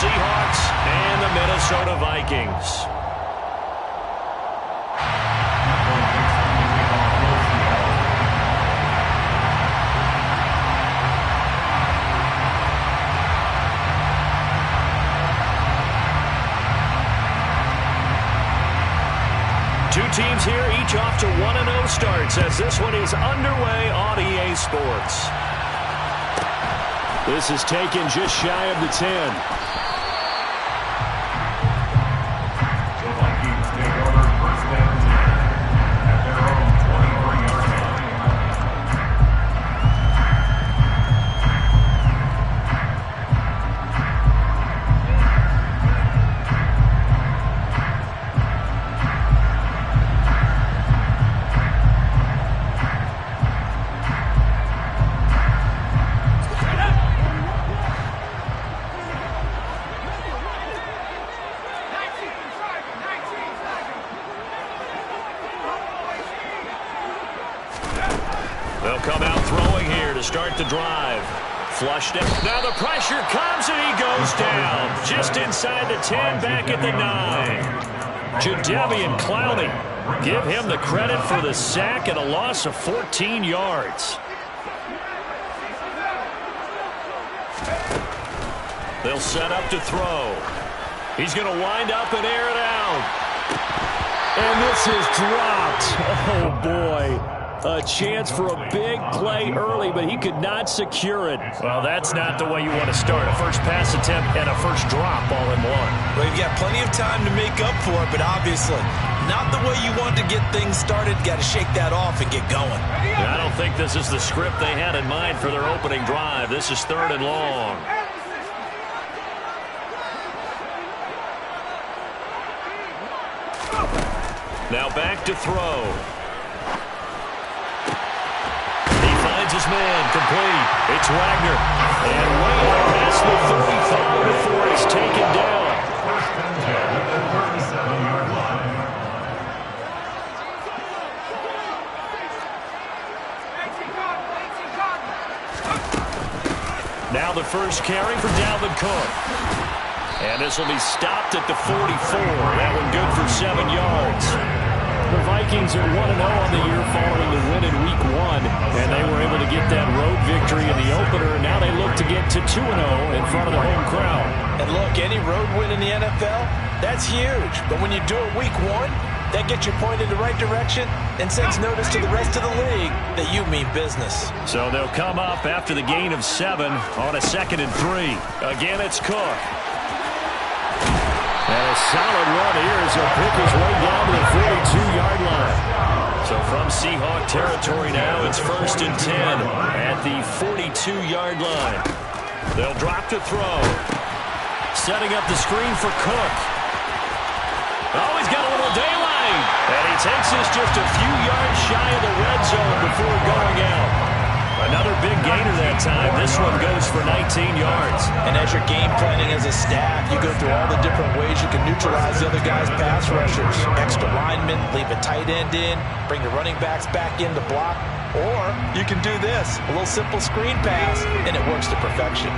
Seahawks and the Minnesota Vikings. Two teams here, each off to 1-0 starts as this one is underway on EA Sports. This is taken just shy of the 10. They'll come out throwing here to start the drive. Flushed it. Now the pressure comes and he goes down. Just inside the 10, back at the 9. Jadeveon Clowney. Give him the credit for the sack and a loss of 14 yards. They'll set up to throw. He's going to wind up and air it out. And this is dropped. Oh, boy. A chance for a big play early, but he could not secure it. Well, that's not the way you want to start. A first pass attempt and a first drop all in one. Well, you've got plenty of time to make up for it, but obviously not the way you want to get things started. Got to shake that off and get going. I don't think this is the script they had in mind for their opening drive. This is 3rd and long. Now back to throw. His man complete. It's Wagner. And way out past the 35 before he's taken down. Now the first carry for Dalvin Cook. And this will be stopped at the 44. That one good for 7 yards. The Vikings are 1-0 on the year following the win in Week 1, and they were able to get that road victory in the opener, and now they look to get to 2-0 in front of the home crowd. And look, any road win in the NFL, that's huge. But when you do it Week 1, that gets you pointed in the right direction and sends notice to the rest of the league that you mean business. So they'll come up after the gain of 7 on a 2nd and 3. Again, it's Cook. And a solid run here as he'll pick his way down to the 42-yard line. So from Seahawk territory now, it's 1st and 10 at the 42-yard line. They'll drop to throw. Setting up the screen for Cook. Oh, he's got a little daylight. And he takes this just a few yards shy of the red zone before going out. Another big gainer that time. This one goes for 19 yards. And as you're game planning as a staff, you go through all the different ways you can neutralize the other guy's pass rushers. Extra linemen, leave a tight end in, bring the running backs back in to block. Or you can do this, a little simple screen pass, and it works to perfection.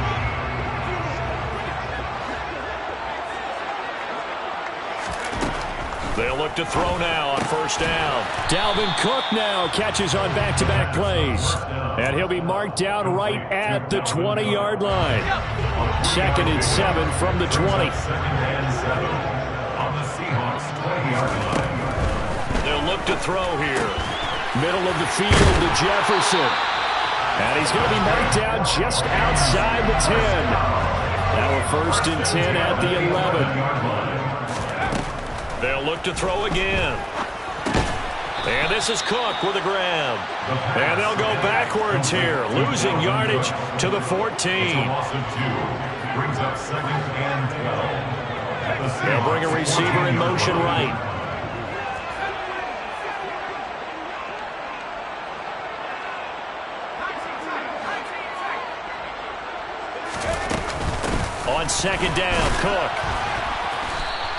They'll look to throw now on 1st down. Dalvin Cook now catches on back-to-back plays. And he'll be marked down right at the 20-yard line. 2nd and 7 from the 20. They'll look to throw here. Middle of the field to Jefferson. And he's going to be marked down just outside the 10. Now we're 1st and 10 at the 11. They'll look to throw again. And this is Cook with a grab. And they'll go backwards here, losing yardage to the 14. They'll bring a receiver in motion right. On 2nd down, Cook.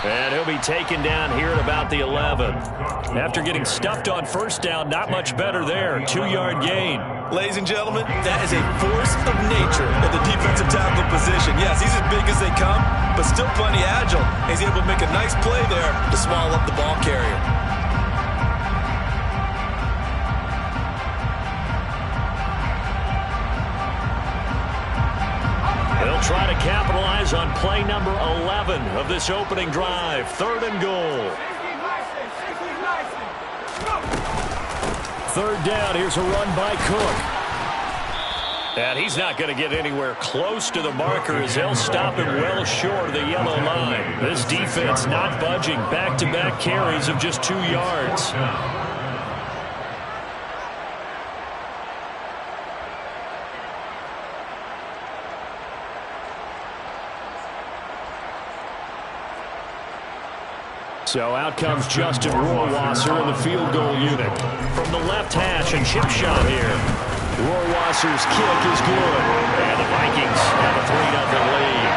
And he'll be taken down here at about the 11. After getting stuffed on 1st down, not much better there. 2-yard gain. Ladies and gentlemen, that is a force of nature that the defense defensive tackle position. Yes, he's as big as they come, but still plenty agile. He's able to make a nice play there to swallow up the ball carrier. They'll try to capitalize on play number 11 of this opening drive. 3rd and goal. 3rd down. Here's a run by Cook. And he's not going to get anywhere close to the marker as they'll stop him well short of the yellow line. This defense not budging. Back-to-back carries of just 2 yards. So out comes Justin Rohrwasser in the field goal unit. From the left hash, and chip shot here. Rohrwasser's kick is good. And the Vikings have a 3-0 lead.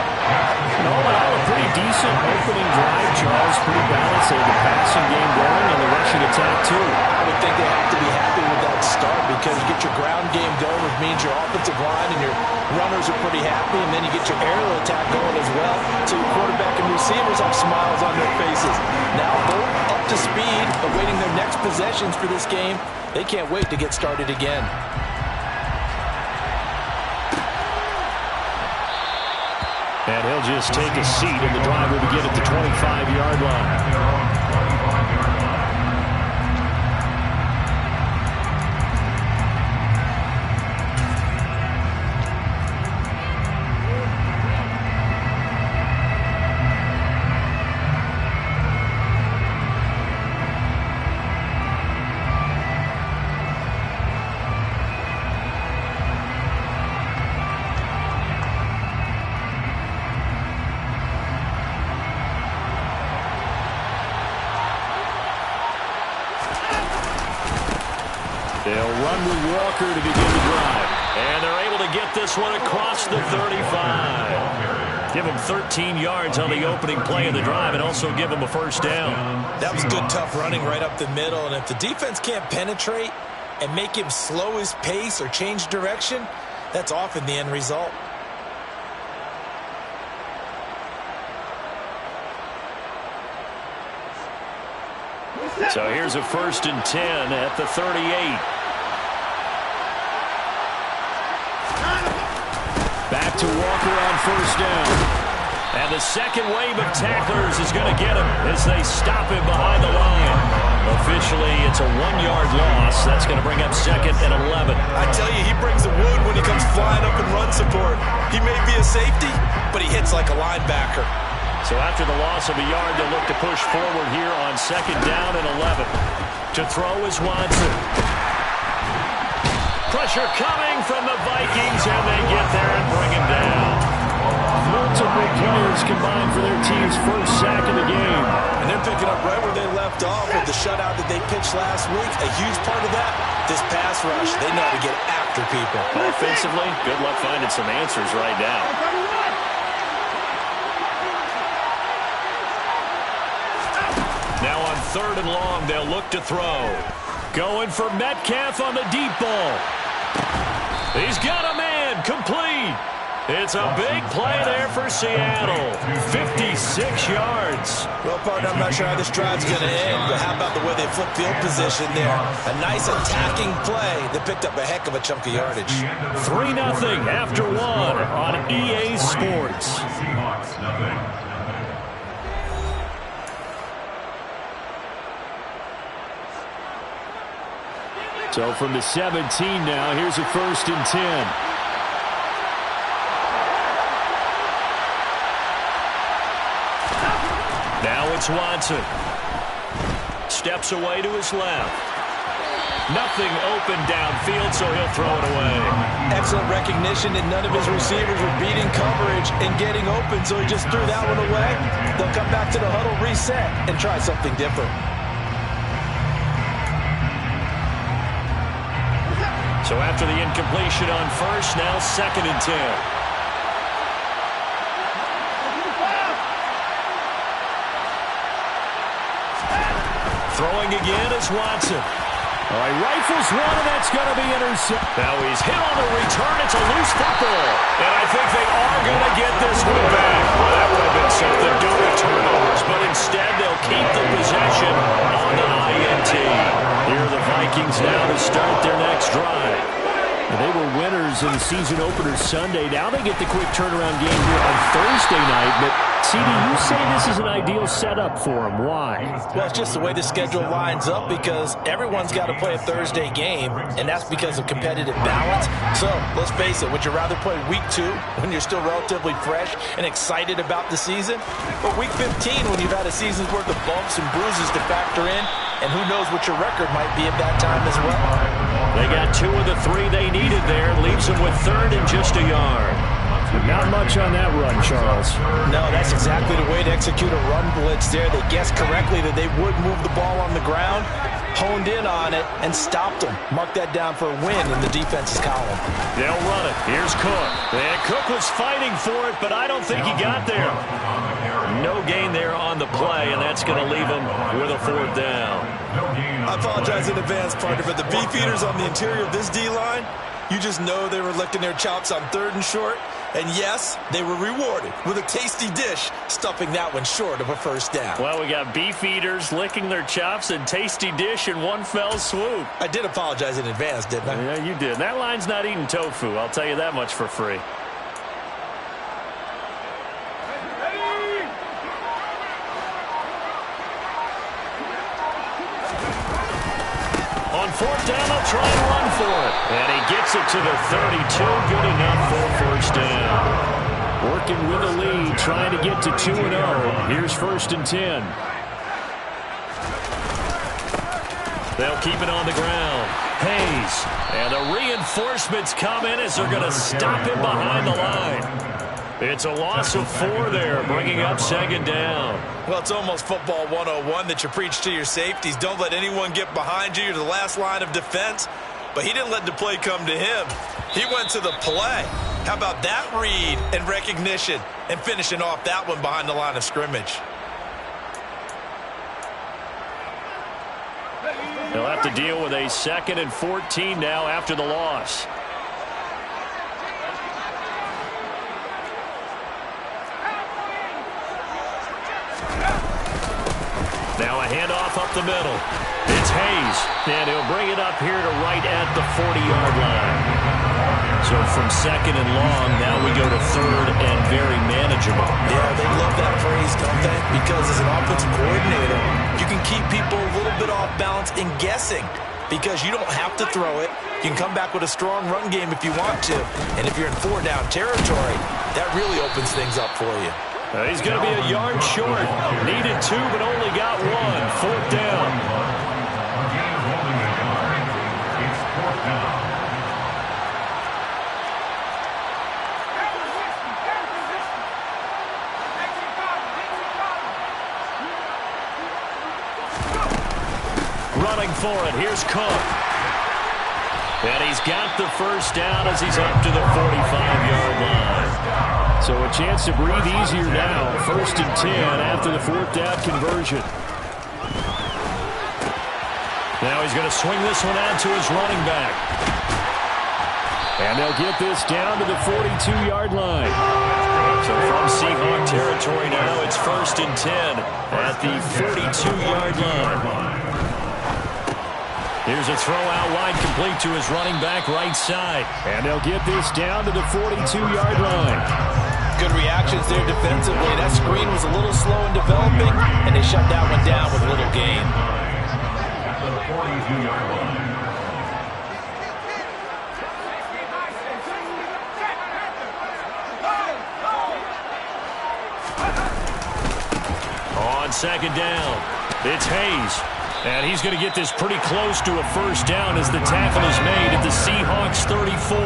All in all, a pretty decent opening drive, Charles. Pretty balanced. They had the passing game going and the rushing attack, too. I would think they have to be happy with that start because you get your ground game going, which means your offensive line and your runners are pretty happy, and then you get your aerial attack going as well. So your quarterback and receivers have smiles on their faces. Now both up to speed, awaiting their next possessions for this game. They can't wait to get started again. And he'll just take a seat, and the drive will begin at the 25-yard line. They'll run with Walker to begin the drive. And they're able to get this one across the 35. Give him 13 yards on the opening play of the drive and also give him a 1st down. That was good, tough running right up the middle. And if the defense can't penetrate and make him slow his pace or change direction, that's often the end result. So here's a 1st and 10 at the 38. Back to Walker on 1st down. And the second wave of tacklers is going to get him as they stop him behind the line. Officially, it's a 1-yard loss. That's going to bring up 2nd and 11. I tell you, he brings the wood when he comes flying up in run support. He may be a safety, but he hits like a linebacker. So after the loss of a yard, they'll look to push forward here on 2nd down and 11. To throw is Watson. Pressure coming from the Vikings, and they get there and bring him down. Multiple players combined for their team's 1st sack of the game. And they're picking up right where they left off with the shutout that they pitched last week. A huge part of that, this pass rush. They know how to get after people. Offensively, good luck finding some answers right now. Now on 3rd and long, they'll look to throw. Going for Metcalf on the deep ball. He's got a man, complete. It's a big play there for Seattle. 56 yards. Well, partner, I'm not sure how this drive's going to end, but how about the way they flip field position there? A nice attacking play that picked up a heck of a chunk of yardage. 3-0 after 1 on EA Sports. So from the 17 now, here's a 1st and 10. Now it's Watson. Steps away to his left. Nothing open downfield, so he'll throw it away. Excellent recognition that none of his receivers were beating coverage and getting open, so he just threw that one away. They'll come back to the huddle, reset, and try something different. So after the incompletion on 1st, now 2nd and 10. Throwing again is Watson. All right, rifles one, and that's going to be intercepted. Now he's hit on the return. It's a loose football. And I think they They were winners in the season opener Sunday. Now they get the quick turnaround game here on Thursday night. But, CD, you say this is an ideal setup for them. Why? Well, it's just the way the schedule lines up because everyone's got to play a Thursday game, and that's because of competitive balance. So, let's face it, would you rather play week 2 when you're still relatively fresh and excited about the season? Or week 15 when you've had a season's worth of bumps and bruises to factor in, and who knows what your record might be at that time as well? They got 2 of the 3 they needed there. Leaves them with 3rd and just a yard. Not much on that run, Charles. No, that's exactly the way to execute a run blitz there. They guessed correctly that they would move the ball on the ground, honed in on it, and stopped them. Mark that down for a win in the defense's column. They'll run it. Here's Cook. And Cook was fighting for it, but I don't think he got there. No gain there on the play, and that's going to leave him with a 4th down. I apologize in advance, partner, but the beefeaters on the interior of this D-line, you just know they were licking their chops on 3rd and short. And yes, they were rewarded with a tasty dish, stuffing that one short of a 1st down. Well, we got beef eaters licking their chops and tasty dish in one fell swoop. I did apologize in advance, didn't I? Yeah, you did. That line's not eating tofu. I'll tell you that much for free. On 4th down, they'll try and run for it. And he gets it to the 32. Good enough for a 1st down. Working with a lead, trying to get to 2-0. Here's 1st and 10. They'll keep it on the ground. Hayes. And the reinforcements come in as they're going to stop him behind the line. It's a loss of 4 there, bringing up 2nd down. Well, it's almost football 101 that you preach to your safeties. Don't let anyone get behind you. You're the last line of defense. But he didn't let the play come to him. He went to the play. How about that read and recognition and finishing off that one behind the line of scrimmage? They'll have to deal with a 2nd and 14 now after the loss. Now a handoff up the middle. It's Hayes, and he'll bring it up here to right at the 40-yard line. So from 2nd and long, now we go to 3rd and very manageable. Yeah, they love that phrase, don't they? Because as an offensive coordinator, you can keep people a little bit off balance in guessing because you don't have to throw it. You can come back with a strong run game if you want to. And if you're in 4-down territory, that really opens things up for you. He's going to be a yard short. Needed 2, but only got 1. 4th down. Running for it. Here's Cook. And he's got the 1st down as he's up to the 45-yard line. So a chance to breathe easier now. 1st and 10 after the 4th down conversion. Now he's going to swing this one out to his running back. And they'll get this down to the 42-yard line. So from Seahawk territory now, it's 1st and 10 at the 42-yard line. Here's a throw out wide, complete to his running back right side. And they'll get this down to the 42-yard line. Good reactions there defensively. That screen was a little slow in developing, and they shut that one down with little gain. On 2nd down, it's Hayes. And he's going to get this pretty close to a 1st down as the tackle is made at the Seahawks 34.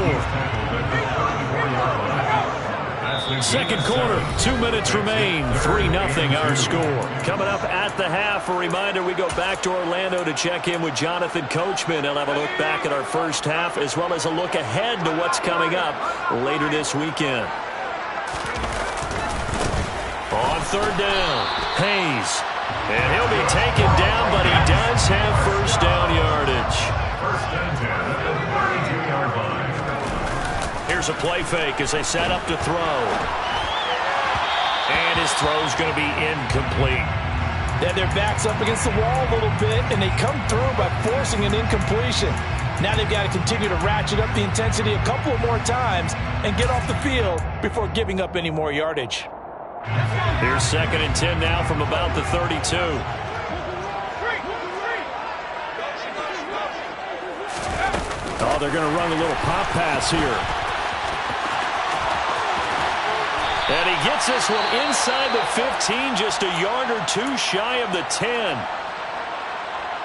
2nd quarter, 2 minutes remain, 3-0 our score. Coming up at the half, a reminder we go back to Orlando to check in with Jonathan Coachman. He'll have a look back at our first half as well as a look ahead to what's coming up later this weekend. On 3rd down, Hayes. And he'll be taken down, but he does have 1st down yardage. 1st and 10 at the 32-yard line. Here's a play fake as they set up to throw. And his throw's going to be incomplete. Then their back's up against the wall a little bit, and they come through by forcing an incompletion. Now they've got to continue to ratchet up the intensity a couple more times and get off the field before giving up any more yardage. Here's 2nd and 10 now from about the 32. Oh, they're going to run a little pop pass here. And he gets this one inside the 15, just a yard or two shy of the 10.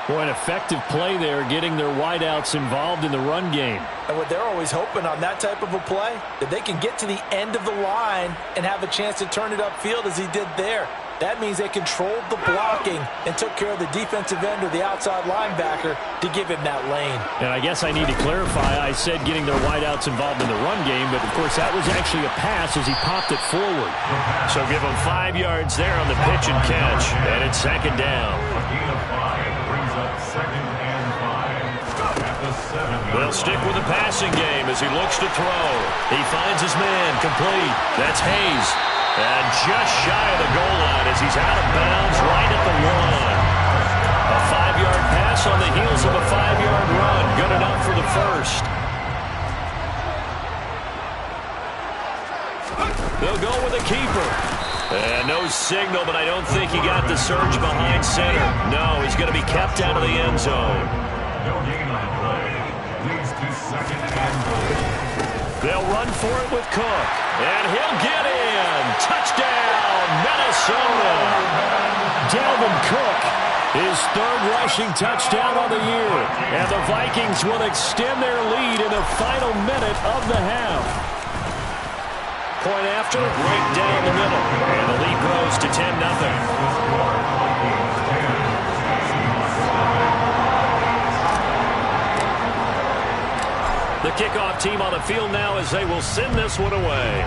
Boy, an effective play there, getting their wideouts involved in the run game. And what they're always hoping on that type of a play, that they can get to the end of the line and have a chance to turn it upfield as he did there. That means they controlled the blocking and took care of the defensive end or the outside linebacker to give him that lane. And I guess I need to clarify, I said getting their wideouts involved in the run game, but of course that was actually a pass as he popped it forward. So give him 5 yards there on the pitch and catch, and it's 2nd down. They'll stick with the passing game as he looks to throw. He finds his man, complete. That's Hayes. And just shy of the goal line as he's out of bounds right at the 1. A 5-yard pass on the heels of a 5-yard run. Good enough for the first. They'll go with a keeper. And no signal, but I don't think he got the surge behind center. No, he's going to be kept out of the end zone. They'll run for it with Cook. And he'll get in. Touchdown, Minnesota. Dalvin Cook, his 3rd rushing touchdown on the year. And the Vikings will extend their lead in the final minute of the half. Point after, right down the middle. And the lead grows to 10-0. The kickoff team on the field now as they will send this one away.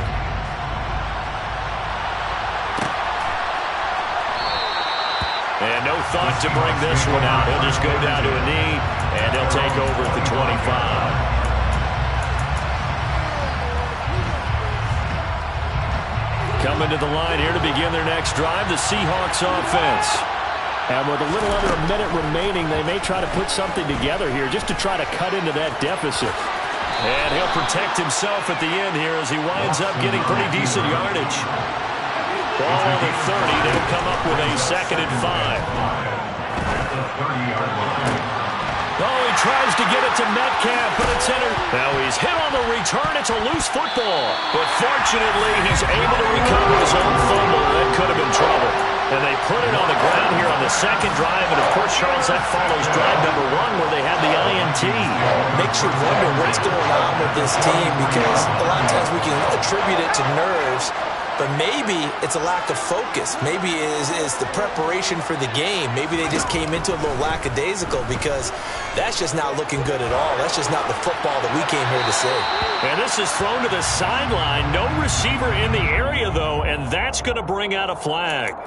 And no thought to bring this one out. He'll just go down to a knee, and they'll take over at the 25. Coming to the line here to begin their next drive, the Seahawks offense. And with a little under a minute remaining, they may try to put something together here just to try to cut into that deficit. And he'll protect himself at the end here as he winds up getting pretty decent yardage. Ball on the 30. They'll come up with a 2nd and 5. Oh, he tries to get it to Metcalf, but it's in. Now he's hit on the return. It's a loose football. But fortunately, he's able to recover his own fumble. That could have been trouble. And they put it on the ground here on the 2nd drive. And, of course, Charles, that follows drive number 1 where they had the INT. Makes you wonder what's going on with this team because a lot of times we can attribute it to nerves, but maybe it's a lack of focus. Maybe it's the preparation for the game. Maybe they just came into a little lackadaisical because that's just not looking good at all. That's just not the football that we came here to see. And this is thrown to the sideline. No receiver in the area, though, and that's going to bring out a flag.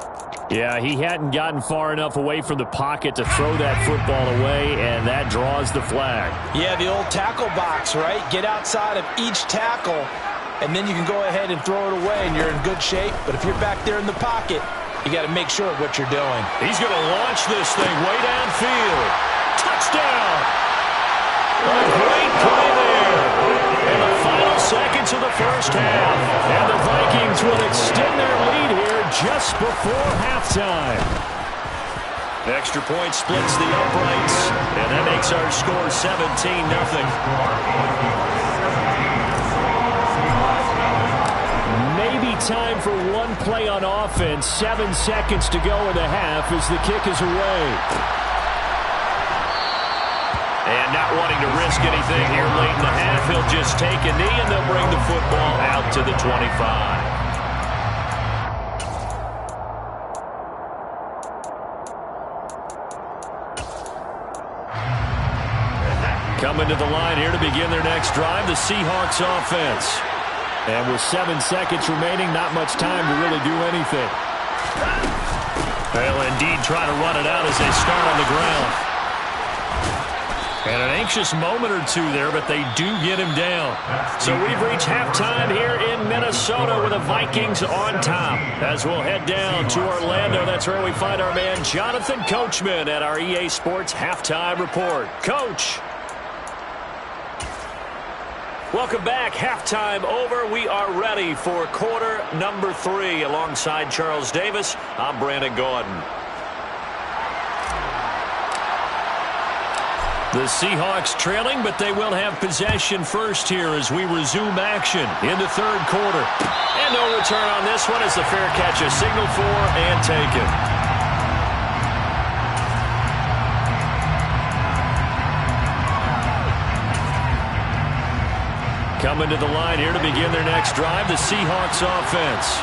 Yeah, he hadn't gotten far enough away from the pocket to throw that football away, and that draws the flag. Yeah, the old tackle box, right? Get outside of each tackle, and then you can go ahead and throw it away, and you're in good shape. But if you're back there in the pocket, you got to make sure of what you're doing. He's going to launch this thing way downfield. Touchdown! A great play there. In the final seconds of the first half. And the Vikings will extend their lead here just before halftime. Extra point splits the uprights. And that makes our score 17-0. Maybe time for one play on offense. 7 seconds to go in the half as the kick is away. And not wanting to risk anything here late in the half, he'll just take a knee and they'll bring the football out to the 25. Coming to the line here to begin their next drive, the Seahawks offense. And with 7 seconds remaining, not much time to really do anything. They'll indeed try to run it out as they start on the ground. And an anxious moment or two there, but they do get him down. So we've reached halftime here in Minnesota with the Vikings on top. As we'll head down to Orlando, that's where we find our man Jonathan Coachman at our EA Sports Halftime Report. Coach. Welcome back. Halftime over. We are ready for quarter number 3. Alongside Charles Davis, I'm Brandon Gaudin. The Seahawks trailing, but they will have possession first here as we resume action in the third quarter. And no return on this one as the fair catch is signaled for and taken. Coming to the line here to begin their next drive, the Seahawks offense.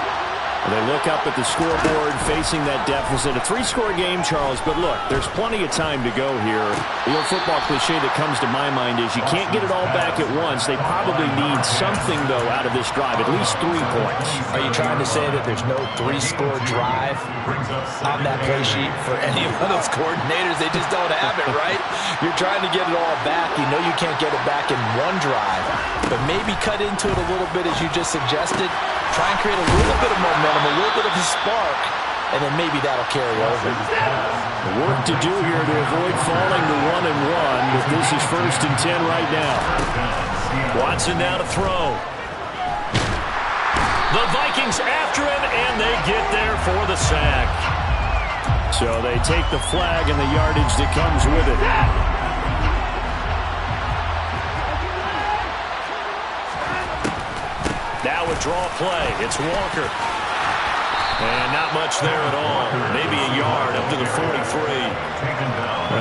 They look up at the scoreboard facing that deficit. A 3-score game, Charles, but look, there's plenty of time to go here. The old football cliche that comes to my mind is you can't get it all back at once. They probably need something, though, out of this drive, at least 3 points. Are you trying to say that there's no 3-score drive on that play sheet for any of those coordinators? They just don't have it, right? You're trying to get it all back. You know you can't get it back in one drive, but maybe cut into it a little bit as you just suggested. Try and create a little bit of momentum, a little bit of a spark, and then maybe that'll carry over. Work to do here to avoid falling to 1-1, but this is 1st and 10 right now. Watson now to throw. The Vikings after him, and they get there for the sack. So they take the flag and the yardage that comes with it. Now a draw play. It's Walker. And not much there at all. Maybe a yard up to the 43.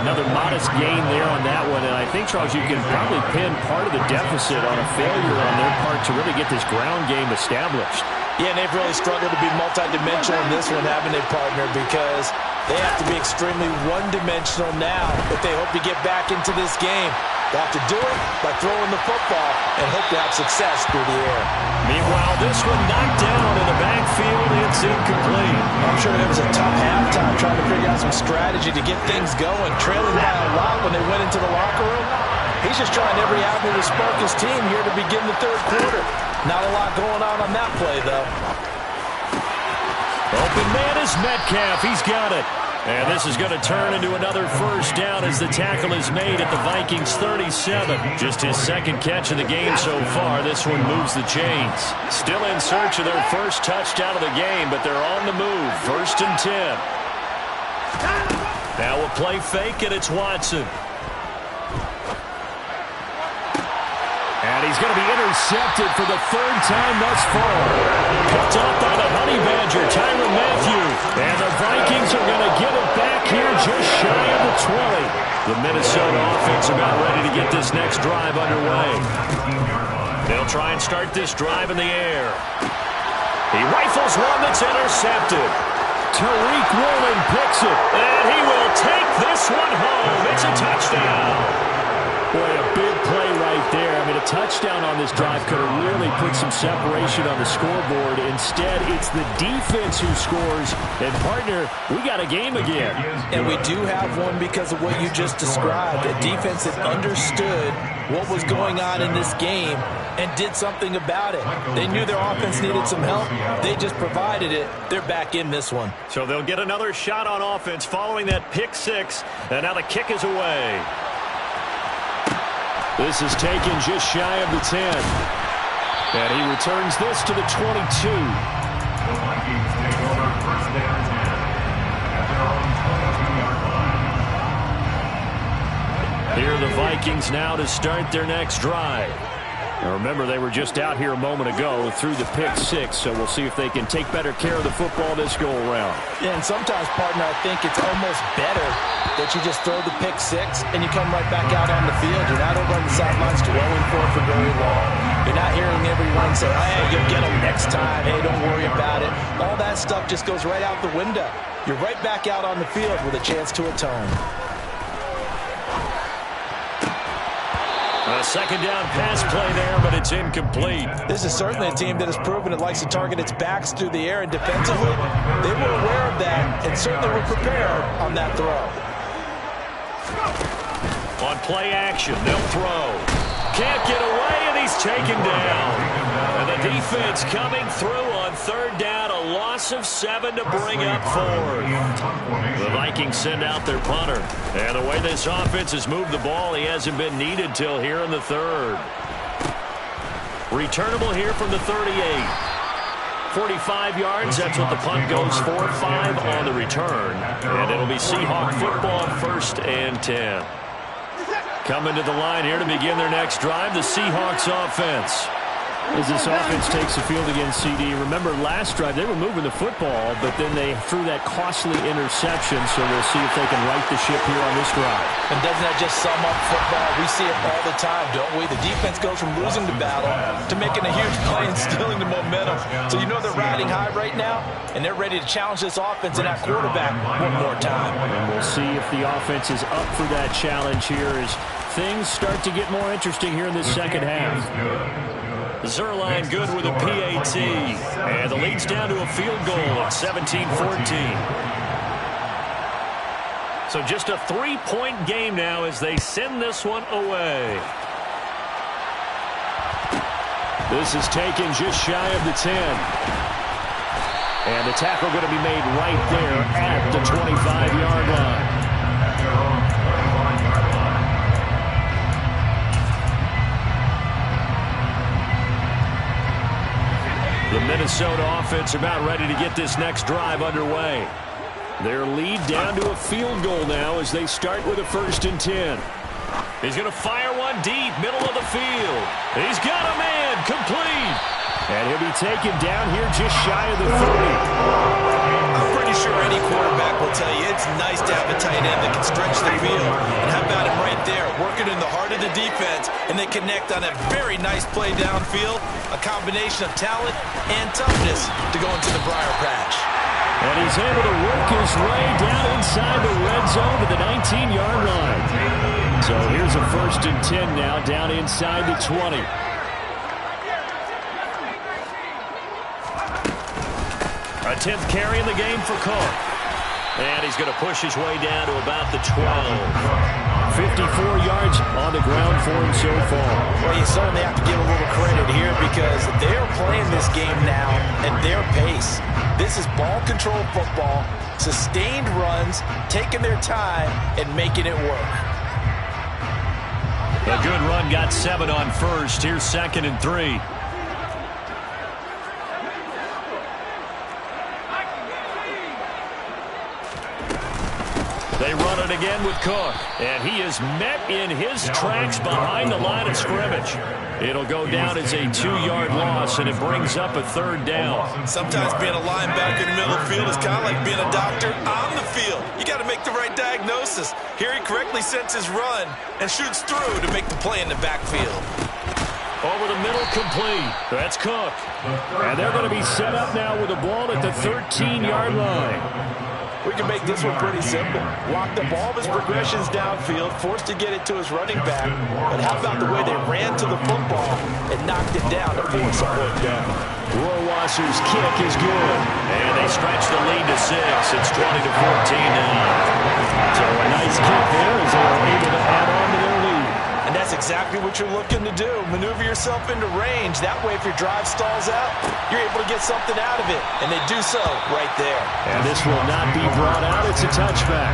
Another modest gain there on that one. And I think, Charles, you can probably pin part of the deficit on a failure on their part to really get this ground game established. Yeah, and they've really struggled to be multidimensional in this one, haven't they, partner? Because they have to be extremely one-dimensional now if they hope to get back into this game. They have to do it by throwing the football and hope to have success through the air. Meanwhile, this one knocked down in the backfield. It's incomplete. I'm sure it was a tough halftime trying to figure out some strategy to get things going. Trailing by a lot when they went into the locker room. He's just trying every avenue to spark his team here to begin the third quarter. Not a lot going on that play, though. Open man is Metcalf. He's got it. And this is going to turn into another first down as the tackle is made at the Vikings 37. Just his second catch of the game so far. This one moves the chains. Still in search of their first touchdown of the game, but they're on the move. 1st and 10. Now a play fake, and it's Watson. And he's going to be intercepted for the 3rd time thus far. Picked up by the Honey Badger, Tyrann Mathieu. And the Vikings are going to get it back here just shy of the 20. The Minnesota offense about ready to get this next drive underway. They'll try and start this drive in the air. He rifles one that's intercepted. Tariq Woolen picks it. And he will take this one home. It's a touchdown. Boy, a big play right there. I mean, a touchdown on this drive could have really put some separation on the scoreboard. Instead, it's the defense who scores. And, partner, we got a game again. And we do have one because of what you just described. A defense that understood what was going on in this game and did something about it. They knew their offense needed some help. They just provided it. They're back in this one. So they'll get another shot on offense following that pick 6. And now the kick is away. This is taken just shy of the 10. And he returns this to the 22. The Vikings take over 1st down 10 at their own 22-yard line. Here are the Vikings now to start their next drive. Now remember, they were just out here a moment ago through the pick 6, so we'll see if they can take better care of the football this go-around. Yeah, and sometimes, partner, I think it's almost better that you just throw the pick 6 and you come right back out on the field. You're not over on the sidelines dwelling for very long. You're not hearing everyone say, hey, you'll get them next time. Hey, don't worry about it. All that stuff just goes right out the window. You're right back out on the field with a chance to atone. A second down pass play there, but it's incomplete. This is certainly a team that has proven it likes to target its backs through the air, and defensively, they were aware of that and certainly were prepared on that throw. On play action, they'll throw. Can't get away, and he's taken down. And the defense coming through on 3rd down, a loss of 7 to bring up 4. The Vikings send out their punter. And the way this offense has moved the ball, he hasn't been needed till here in the 3rd. Returnable here from the 38. 45 yards, that's what the punt goes for. 5 on the return. And it'll be Seahawk football, 1st and 10. Coming to the line here to begin their next drive, the Seahawks offense. As this offense takes the field against CD, remember last drive they were moving the football, but then they threw that costly interception, so we'll see if they can right the ship here on this drive. And doesn't that just sum up football? We see it all the time, don't we? The defense goes from losing the battle to making a huge play and stealing the momentum. So you know they're riding high right now, and they're ready to challenge this offense and that quarterback one more time. And we'll see if the offense is up for that challenge here as things start to get more interesting here in this second half. Zerline good with a PAT. And the lead's down to a field goal at 17-14. So just a 3-point game now as they send this one away. This is taken just shy of the 10. And the tackle going to be made right there at the 25-yard line. The Minnesota offense about ready to get this next drive underway. Their lead down to a field goal now as they start with a 1st and 10. He's going to fire one deep, middle of the field. He's got a man, complete. And he'll be taken down here just shy of the 30. I'm pretty sure any quarterback will tell you it's nice to have a tight end that can stretch the field. And how about him right there, working in the heart of the defense, and they connect on a very nice play downfield, a combination of talent and toughness to go into the briar patch. And he's able to work his way down inside the red zone to the 19-yard line. So here's a 1st and 10 now down inside the 20. A 10th carry in the game for Cook. And he's going to push his way down to about the 12. 54 yards on the ground for him so far. Well, you certainly have to give a little credit here because they're playing this game now at their pace. This is ball control football, sustained runs, taking their time, and making it work. A good run, got 7 on 1st. Here's 2nd and 3. They run it again with Cook, and he is met in his tracks behind the line of scrimmage. It'll go down as a 2-yard loss, and it brings up a 3rd down. Sometimes being a linebacker in the middle of the field is kind of like being a doctor on the field. You got to make the right diagnosis. Here he correctly sets his run and shoots through to make the play in the backfield. Over the middle, complete. That's Cook. And they're going to be set up now with the ball at the 13-yard line. We can make this one pretty simple. Locked up all of his progressions downfield, forced to get it to his running back. But how about the way they ran to the football and knocked it down to force a fourth down? Rohrwasser's kick is good. And they stretch the lead to 6. It's 20-14 now. So a nice kick there as they are able to add on to their lead. And that's exactly what you're looking to do. Maneuver yourself into range. That way, if your drive stalls out, you're able to get something out of it. And they do so right there. And this will not be brought out. It's a touchback.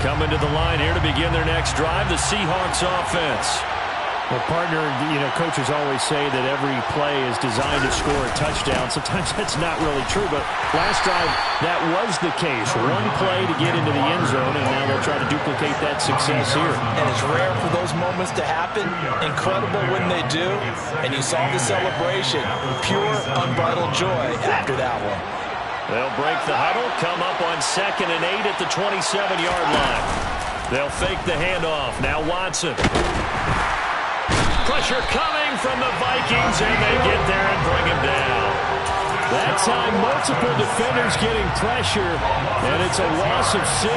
Coming to the line here to begin their next drive, the Seahawks offense. Well, partner, coaches always say that every play is designed to score a touchdown. Sometimes that's not really true, but last drive, that was the case. One play to get into the end zone, and now they'll try to duplicate that success here. And it's rare for those moments to happen. Incredible when they do. And you saw the celebration. Pure, unbridled joy after that one. They'll break the huddle, come up on 2nd and 8 at the 27-yard line. They'll fake the handoff. Now Watson. Pressure coming from the Vikings, and they get there and bring him down. That time, multiple defenders getting pressure, and it's a loss of 6.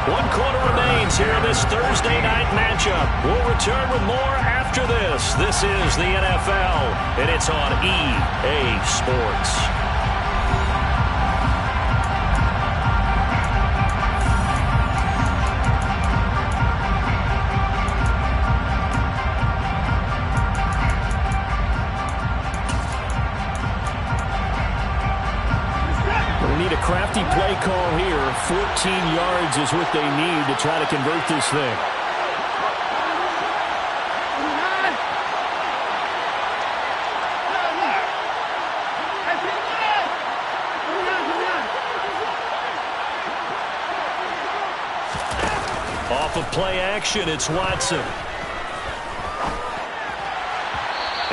1 quarter remains here in this Thursday night matchup. We'll return with more after this. This is the NFL, and it's on EA Sports. Crafty play call here, 14 yards is what they need to try to convert this thing. Off of play action, it's Watson.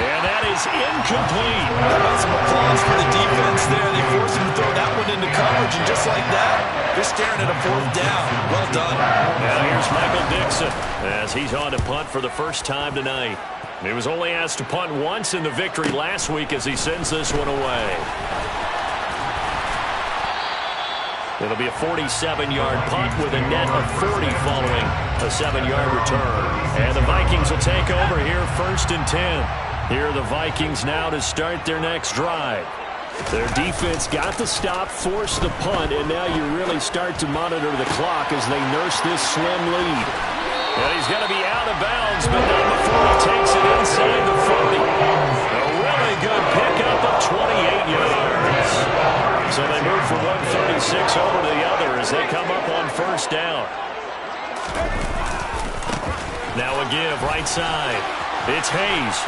And that is incomplete. How about some applause for the defense there? They forced him to throw that one into coverage, and just like that, they're staring at a 4th down. Well done. Now here's Michael Dixon as he's on to punt for the first time tonight. He was only asked to punt once in the victory last week as he sends this one away. It'll be a 47-yard punt with a net of 40 following a 7-yard return. And the Vikings will take over here 1st and 10. Here are the Vikings now to start their next drive. Their defense got the stop, forced the punt, and now you really start to monitor the clock as they nurse this slim lead. And he's going to be out of bounds, but not before he takes it inside the 40. A really good pickup of 28 yards. So they move from 136 over to the other as they come up on 1st down. Now a give right side. It's Hayes.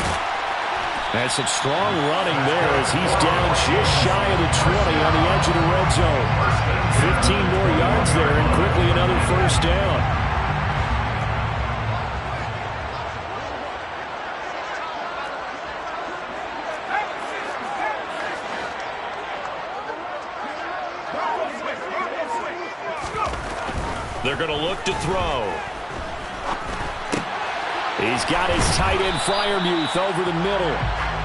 That's some strong running there as he's down just shy of the 20 on the edge of the red zone. 15 more yards there and quickly another 1st down. They're going to look to throw. He's got his tight end Freiermuth over the middle.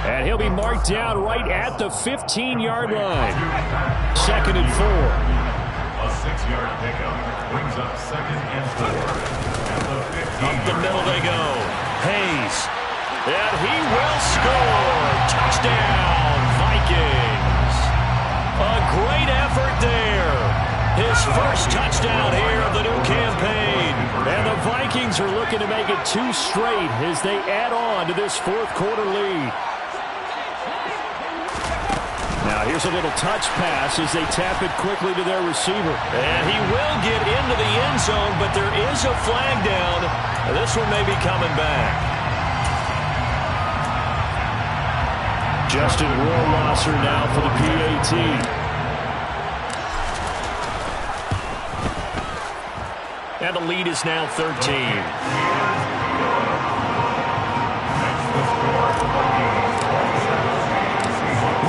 And he'll be marked down right at the 15-yard line. 2nd and 4. A 6-yard pickup brings up 2nd and 4. At the 15. Up the middle they go. Hayes. And he will score. Touchdown, Vikings. A great effort there. His first touchdown here of the new campaign. And the Vikings are looking to make it 2 straight as they add on to this 4th quarter lead. Now here's a little touch pass as they tap it quickly to their receiver. And he will get into the end zone, but there is a flag down. This one may be coming back. Justin Rohrwasser now for the PAT. And the lead is now 13.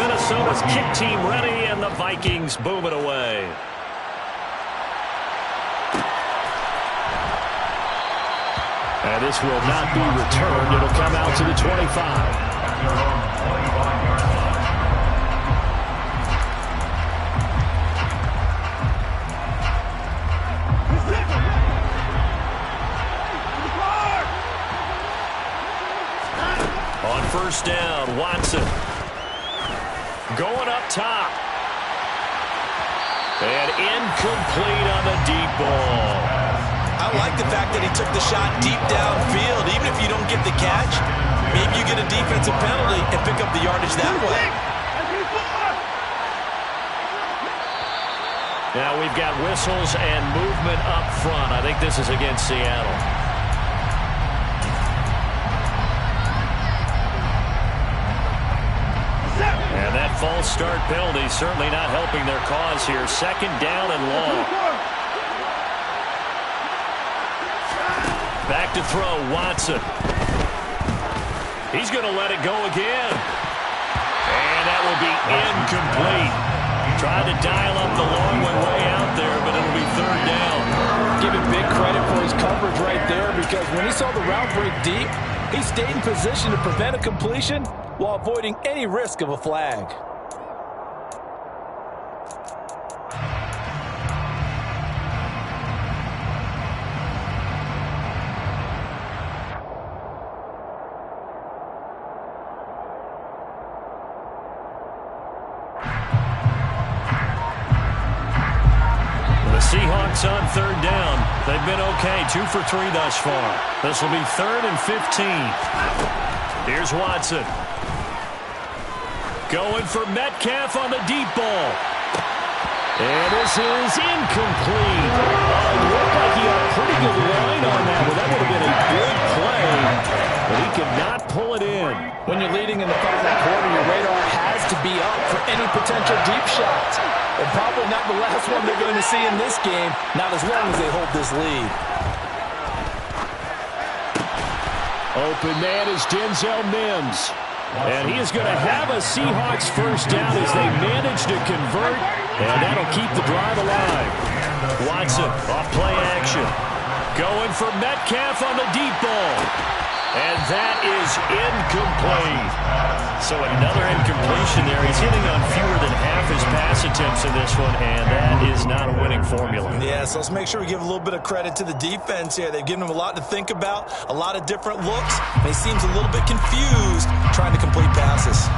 Minnesota's kick team ready, and the Vikings boom it away. And this will not be returned. It'll come out to the 25. On 1st down, Watson going up top. And incomplete on the deep ball. I like the fact that he took the shot deep downfield. Even if you don't get the catch, maybe you get a defensive penalty and pick up the yardage that way. Now we've got whistles and movement up front. I think this is against Seattle. And that false start penalty certainly not helping their cause here. 2nd down and long. Back to throw, Watson. He's going to let it go again. And that will be incomplete. Tried to dial up the long one way out there, but it'll be 3rd down. Give him big credit for his coverage right there, because when he saw the route break deep, he stayed in position to prevent a completion while avoiding any risk of a flag. Seahawks on 3rd down. They've been okay, 2 for 3 thus far. This will be 3rd and 15. Here's Watson. Going for Metcalf on the deep ball. And this is incomplete. It looked like he had a pretty good line on that, but that would have been a big play. But he could not pull it in. When you're leading in the final quarter, your radar has to be up for any potential deep shots. And probably not the last one they're going to see in this game, not as long as they hold this lead. Open man is Denzel Mims. And he is going to have a Seahawks first down as they manage to convert, and that'll keep the drive alive. Watson off play action. Going for Metcalf on the deep ball. And that is incomplete. So another incompletion there. He's hitting on fewer than half his pass attempts in this one, and that is not a winning formula. Yeah, so let's make sure we give a little bit of credit to the defense here. They've given him a lot to think about, a lot of different looks, and he seems a little bit confused trying to complete passes.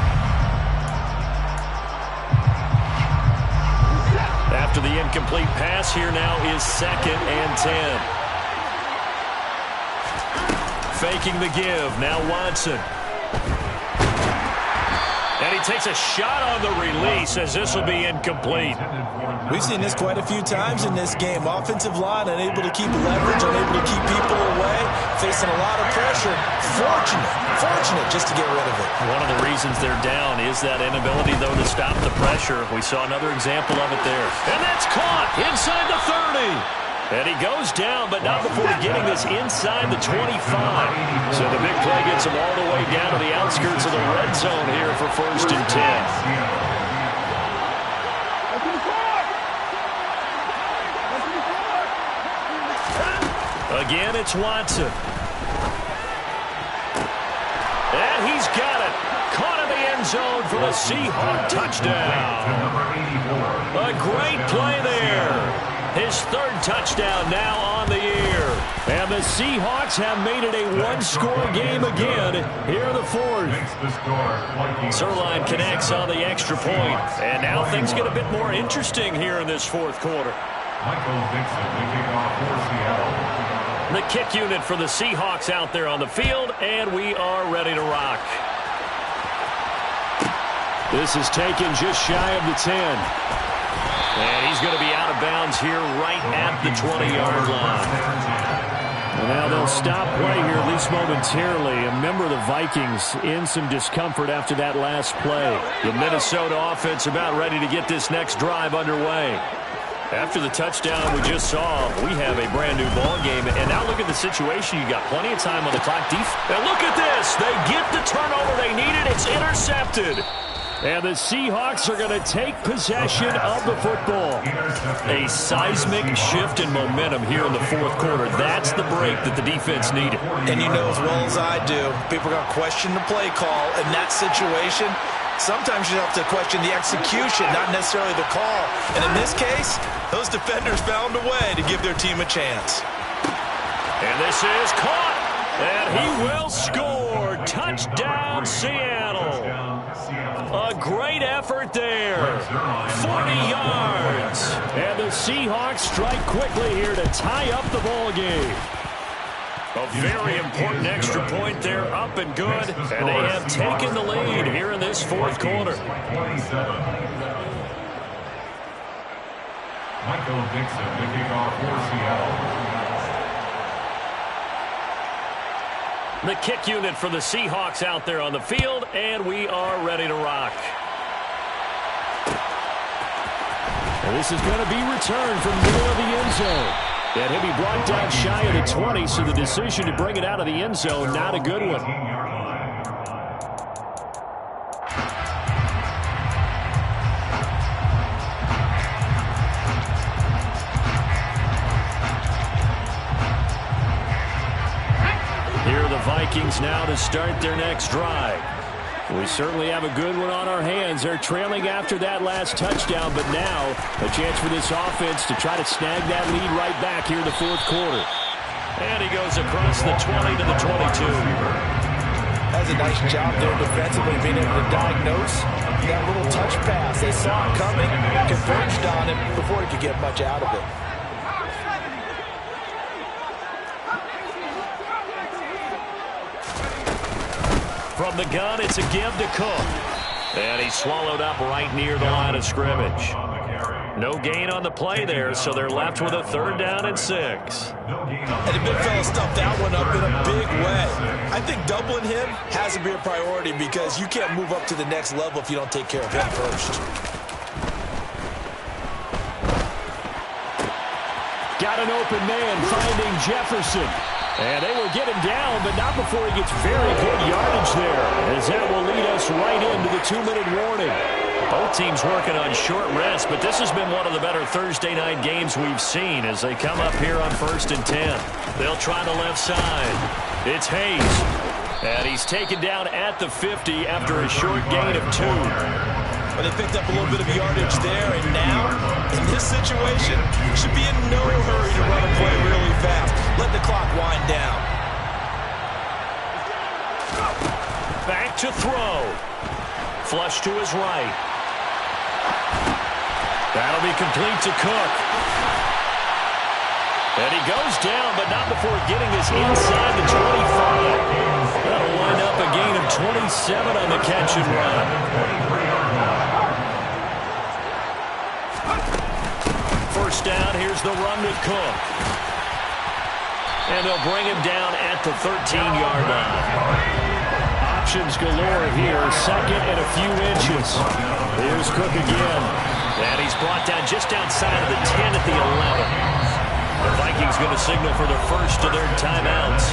After the incomplete pass, here now is 2nd and 10. Faking the give, now Watson. And he takes a shot on the release as this will be incomplete. We've seen this quite a few times in this game. Offensive line unable to keep leverage, unable to keep people away, facing a lot of pressure. Fortunate just to get rid of it. One of the reasons they're down is that inability, though, to stop the pressure. We saw another example of it there. And that's caught inside the 30. And he goes down, but not before getting this inside the 25. So the big play gets him all the way down to the outskirts of the red zone here for 1st and 10. Again, it's Watson. And he's got it. Caught in the end zone for the Seahawk touchdown. A great play there. His 3rd touchdown now on the year. And the Seahawks have made it a one-score game again here in the 4th. Sirline connects on the extra point. And now things get a bit more interesting here in this 4th quarter. The kick unit for the Seahawks out there on the field, and we are ready to rock. This is taken just shy of the 10. And he's going to be out of bounds here right at the 20-yard line. And now they'll stop play here, at least momentarily. A member of the Vikings in some discomfort after that last play. The Minnesota offense about ready to get this next drive underway. After the touchdown we just saw, we have a brand-new ball game. And now look at the situation. You got plenty of time on the clock. And look at this. They get the turnover they needed. It's intercepted. And the Seahawks are going to take possession of the football. A seismic shift in momentum here in the 4th quarter. That's the break that the defense needed. And you know as well as I do, people are going to question the play call in that situation. Sometimes you have to question the execution, not necessarily the call. And in this case, those defenders found a way to give their team a chance. And this is caught. And he will score. Touchdown, Seattle. A great effort there. 40 yards. And the Seahawks strike quickly here to tie up the ball game. A very important extra point there, up and good. And they have taken the lead here in this 4th quarter. Michael Dixon, the kickoff for Seattle. The kick unit for the Seahawks out there on the field, and we are ready to rock. And this is going to be returned from the middle of the end zone. And he'll be brought down shy of the 20, so the decision to bring it out of the end zone, not a good one. Here are the Vikings now to start their next drive. We certainly have a good one on our hands. They're trailing after that last touchdown, but now a chance for this offense to try to snag that lead right back here in the 4th quarter. And he goes across the 20 to the 22. That's a nice job there defensively, being able to diagnose that little touch pass. They saw it coming, converged on it before he could get much out of it. From the gun, it's a give to Cook. And he's swallowed up right near the line of scrimmage. No gain on the play there, so they're left with a 3rd down and 6. And the big fella stuffed that one up in a big way. I think doubling him has to be a priority because you can't move up to the next level if you don't take care of him first. Got an open man finding Jefferson. And they will get him down, but not before he gets very good yardage there, as that will lead us right into the 2-minute warning. Both teams working on short rest, but this has been one of the better Thursday night games we've seen as they come up here on 1st and 10. They'll try the left side. It's Hayes. And he's taken down at the 50 after a short gain of 2. But they picked up a little bit of yardage there, and now, in this situation, should be in no hurry to run a play really fast. Let the clock wind down. Back to throw. Flush to his right. That'll be complete to Cook. And he goes down, but not before getting us inside the 25. That'll wind up a gain of 27 on the catch and run. First down, here's the run with Cook. And they'll bring him down at the 13-yard line. Options galore here, 2nd and a few inches. Here's Cook again. And he's brought down just outside of the 10 at the 11. The Vikings going to signal for the first of their timeouts,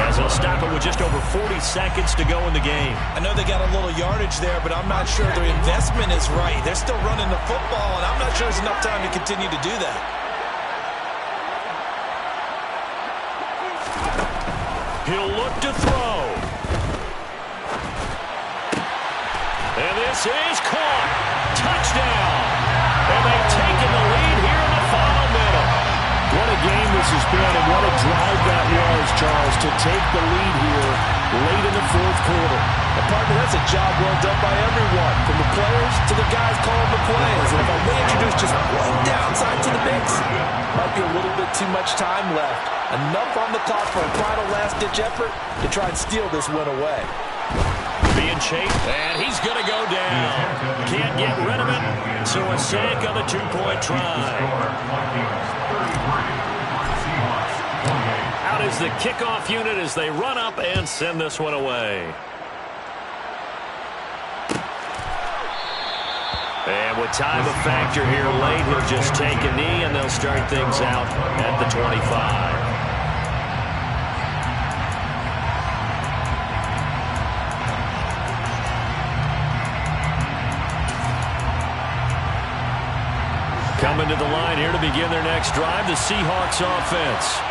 as they'll stop it with just over 40 seconds to go in the game. I know they got a little yardage there, but I'm not sure their investment is right. They're still running the football, and I'm not sure there's enough time to continue to do that. He'll look to throw. And this is caught. Touchdown. And they've taken the lead here in the final minute. What a game this has been, and what a drive that was, Charles, to take the lead here late in the 4th quarter. And partner, that's a job well done by everyone, from the players to the guys calling the plays. And if I may introduce just one downside to the mix, might be a little bit too much time left. Enough on the clock for a final last-ditch effort to try and steal this win away. Being chased, and he's going to go down. Can't get rid of it, so a sack on the 2-point try. Out is the kickoff unit as they run up and send this one away. And with time a factor here late, he'll just take a knee, and they'll start things out at the 25. Coming to the line here to begin their next drive, the Seahawks offense.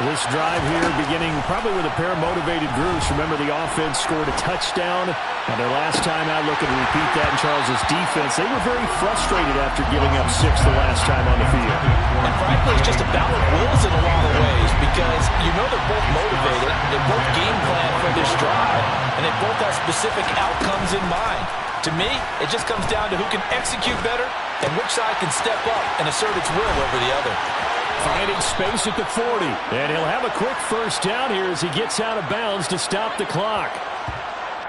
This drive here beginning probably with a pair of motivated groups. Remember, the offense scored a touchdown. And their last time out, looking to repeat that in Charles's defense. They were very frustrated after giving up 6 the last time on the field. And frankly, it's just a battle of wills in a lot of ways because you know they're both motivated. They both game plan for this drive, and they both have specific outcomes in mind. To me, it just comes down to who can execute better and which side can step up and assert its will over the other. Finding space at the 40. And he'll have a quick first down here as he gets out of bounds to stop the clock.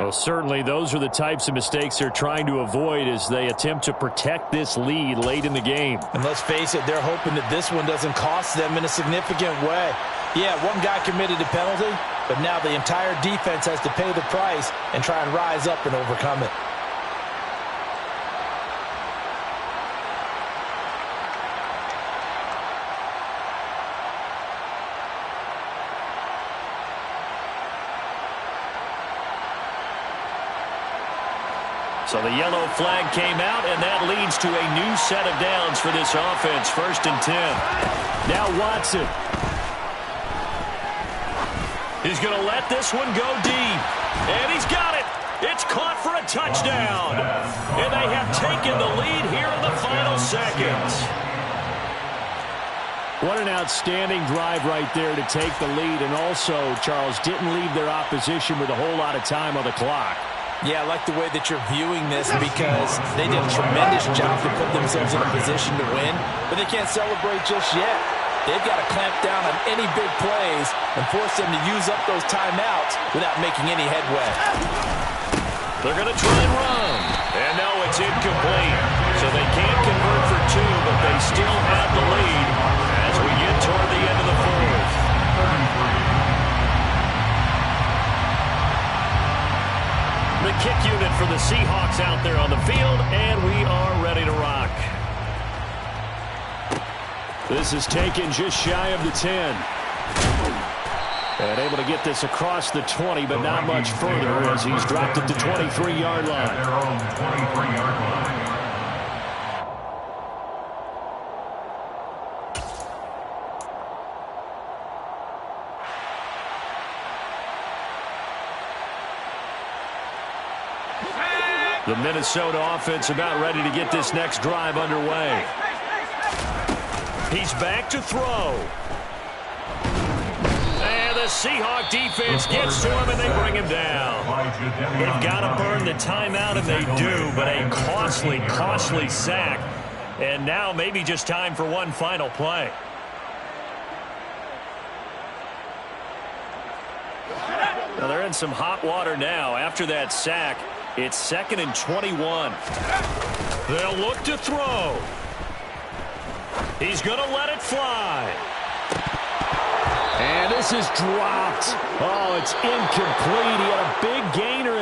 Well, certainly those are the types of mistakes they're trying to avoid as they attempt to protect this lead late in the game. And let's face it, they're hoping that this one doesn't cost them in a significant way. Yeah, one guy committed a penalty, but now the entire defense has to pay the price and try and rise up and overcome it. So the yellow flag came out, and that leads to a new set of downs for this offense. 1st and 10. Now Watson. He's going to let this one go deep. And he's got it. It's caught for a touchdown. And they have taken the lead here in the final seconds. What an outstanding drive right there to take the lead. And also, Charles, didn't leave their opposition with a whole lot of time on the clock. Yeah, I like the way that you're viewing this because they did a tremendous job to put themselves in a position to win, but they can't celebrate just yet. They've got to clamp down on any big plays and force them to use up those timeouts without making any headway. They're going to try and run. And no, it's incomplete. So they can't convert for 2, but they still have the lead as we get toward the end of the fourth. The kick unit for the Seahawks out there on the field, and we are ready to rock. This is taken just shy of the 10. And able to get this across the 20, but not much further as he's dropped at the 23-yard line. At their own 23-yard line. The Minnesota offense about ready to get this next drive underway. He's back to throw. And the Seahawk defense gets to him, and they bring him down. They've got to burn the timeout, and they do, but a costly, costly sack. And now maybe just time for one final play. Now they're in some hot water now. After that sack, it's 2nd and 21. They'll look to throw. He's going to let it fly. And this is dropped. Oh, it's incomplete. He had a big gainer.